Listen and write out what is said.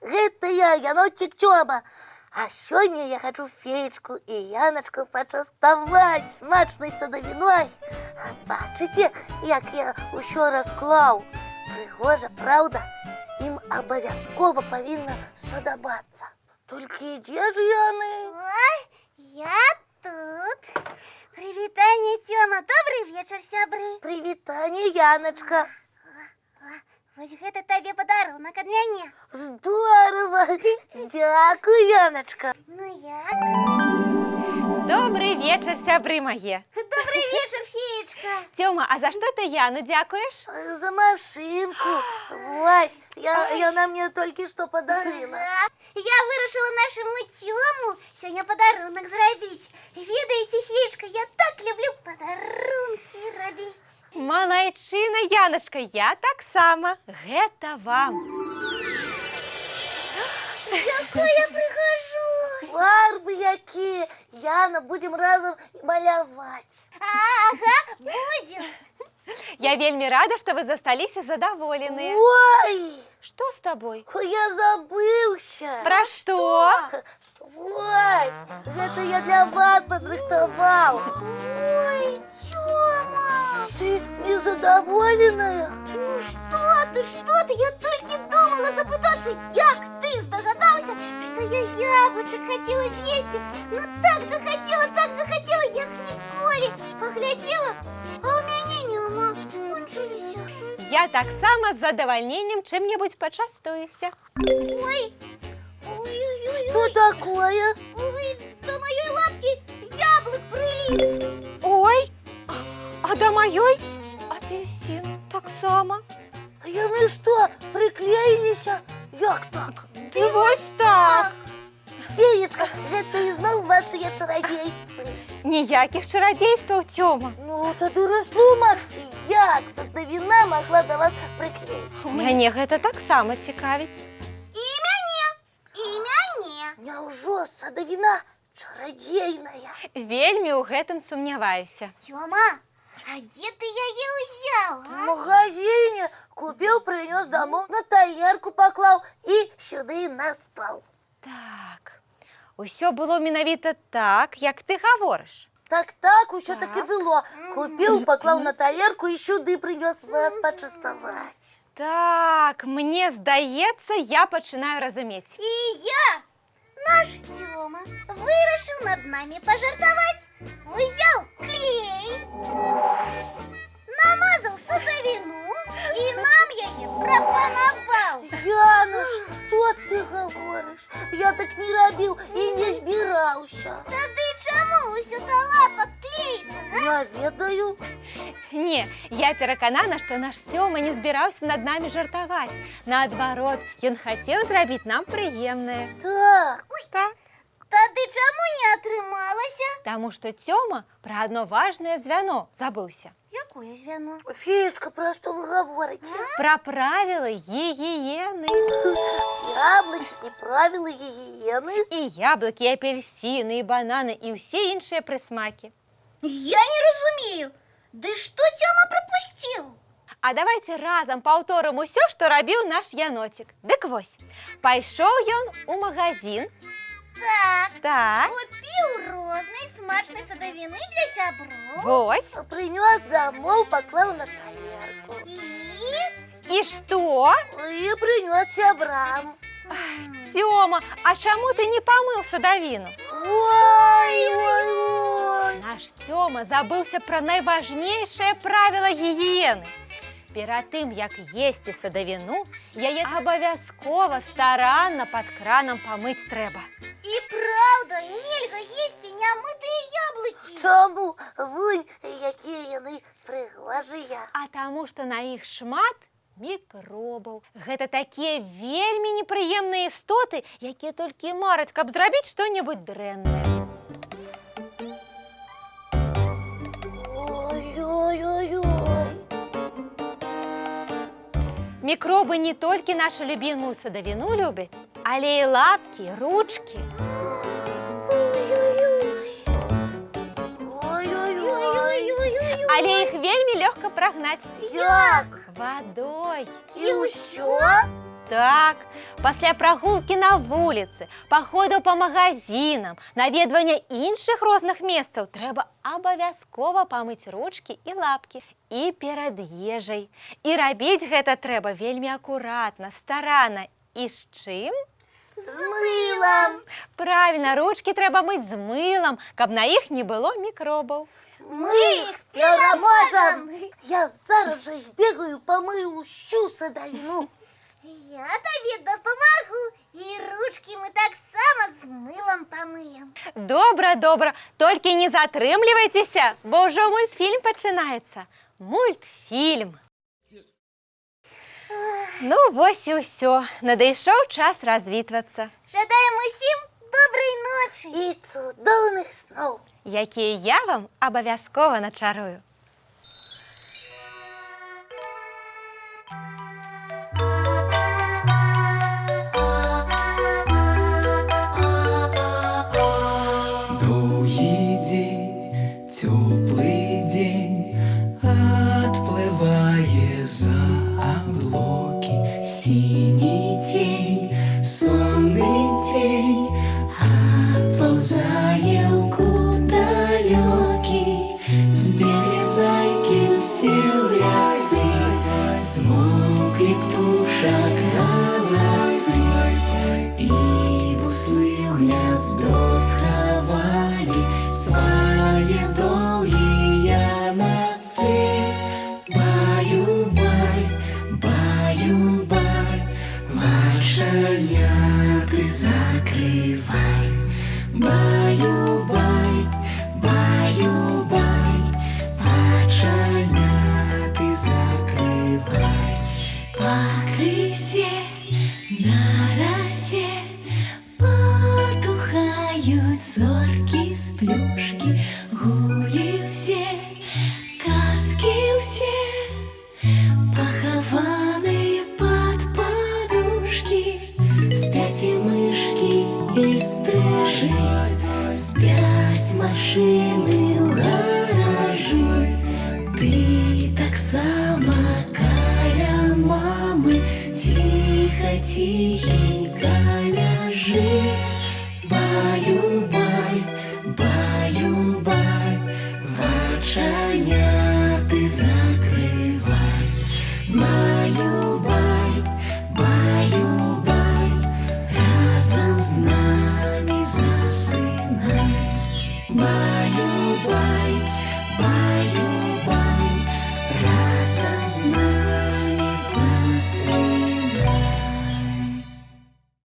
гэта я, яночек Тёма. А сёння я хочу феечку і Яночку пачаставаць смачнай садавіной. Бачыце, як я ўсё расклаў? Прыгожа, праўда? Ім абавязкова павінна спадабацца. Толькі дзе ж яны? Ой, я тут. Прывітанне, Тёма, добрый вечар, сябры. Прывітанне, Яночка. Вось гэта табе падарунак ад мяне. Здорово! Дякую, Яночка. Ну як? Добрый вечер, сябры мае. Добрый вечар, феечка. Тёма, а за што ты Яну дзякуеш? За машинку. Вась, яна мне толькі што падарыла. Я вырашыла нашаму Тёму сёння падарунак зрабіць. Ведаеце, феечка, я так люблю падарункі рабіць. Малайчына, Яночка, я таксама. Гэта вам. Якая прыгажу. Фарбы якія. Яна, будзем разам маляваць. Ага, будем. Я вельмі рада, што вы засталіся задаволеныя. Ой, Што з табой? я забыўся. Пра што? Вась, гэта я для вас падрыхтаваў. Ой, Тёма. Ты незадаволеная? Ну что ты, я только думала запытаться, як ты здогадался, что я яблочек хотела съесть. Ну так захотела, як ніколі. Поглядела, а у мяне няма, скончыліся. Я таксама з задавальненнем чым-небудзь пачастуюся. Ой, ой-ой-ой, Что такое? ой, до моей лапки яблок прилип. Ой, а да маёй апельсин таксама. Яны што, прыклеіліся? Як так? Ды вось так. Феечка, гэта ізноў вашыя чарадзействы. Ніякіх чарадзействаў, Тёма. Ну, тады растлумачце, як садавіна магла да вас прыклеіць. Мяне гэта таксама цікавіць. И мяне. Няўжо садавіна чарадзейная? Вельмі ў гэтым сумняваюся. Тёма, а где ты яе ўзяў, В а? магазине купіў, прынёс дамоў, на талерку паклаў і сюды на стол. Так, усё было менавіта так, як ты гаворыш. Так, усё так і было. Купіў, паклаў на талерку і сюды прынёс вас пачаставаць. Так, мне здаецца, я пачынаю разумець. И я, наш Тёма, вырашыў над нами пожартовать. Взял клей, намазал садовину и нам яе прапанаваў. Яна, што ты гаворыш? Я так не рабіў і не збіраўся. Тады чаму ўсё да лапак клеіцца, а? Я ведаю. Не, я пераканана, што наш Тёма не збіраўся над намі жартаваць. Наадварот, ён хацеў зрабіць нам прыемнае. Так, Так. Тады чаму не атрымалася? Таму што Тёма пра адно важнае звяно забыўся. Якое звяно? феечка, пра што вы гаворыце? Пра правілы гігіены. Яблыкі і правілы гігіены? І яблыкі, і апельсіны, і бананы, і ўсе іншыя прысмакі. Я не разумею. Ды што Тёма прапусціў? А давайте разам паўторым усё, што рабіў наш янотик. Дык вось, пайшоў ён у магазин. Так, Купіў рознай смачнай садавіны для сяброў. вось. Прынёс дамоў, паклаў на талерку. І што? І прынёс сябрам. Тёма, а чаму ты не памыў садавіну? Ой. Наш Тёма забыўся пра найважнейшае правіла гігіены. Перад тым, як есці садавіну, яе абавязкова старанна пад кранам памыць трэба. І праўда, нельга есці нямытыя яблыкі. Чаму? Вунь, якія яны прыгожыя. А таму, што на іх шмат мікробаў. Гэта такія вельмі непрыемныя істоты, якія толькі мараць, каб зрабіць што-небудзь дрэннае. Ой-ой-ой-ой. Мікробы не толькі нашу любімую садавіну любяць, але і лапкі, ручкі. Ой-ой-ой. Але іх вельмі лёгка прагнаць. Як? Вадой. І ўсё? Так, пасля прагулкі на вуліцы, паходаў па магазінам, наведвання іншых розных месцаў трэба абавязкова памыць ручкі і лапкі і перад ежай. І рабіць гэта трэба вельмі акуратна, старанна. І з чым? З мылом. Правільна, ручкі трэба мыць з мылам, каб на іх не было мікробаў. Мы их переможем. Я зараз же збегаю, помыю усю садовину. Я тобі допомогу. І ручки ми так само з милом помиємо. Добра, добра, толькі не затрымлівайцеся, бо ўжо мультфільм пачынаецца. Мультфільм. Ну, вось і ўсё. Надышоў час развітвацца. Жадаем усім добрай ночі. І цудоўных снов. Якія я вам абавязкова начарую. Доўгі дзень, цёплы дзень, адплывае за аблокі. Сіні цень, сонны цень, адпаўзае ў кут далёкі. Збеглі зайкі ўсе ў лясы, змоўклі птушак галасы, і буслы ў гняздо схавалі свае доўгія носы. Баю-бай, баю-бай, вачаняты закрывай. Баю-бай, баю-бай, вачаняты закрывай. Пакрысе на расе потухают зорки с плюшки, гулі все, казки все, похованные под подушки. Спять и мышки, и стрижи, спять машины в гаражи. Ты так само каля мамы, тихо-тихенько ляжи. Баю-бай, баю-бай, вачаняты закрывай. Баю-бай, баю-бай, разом с нами засынай. Баю-бай, баю-бай.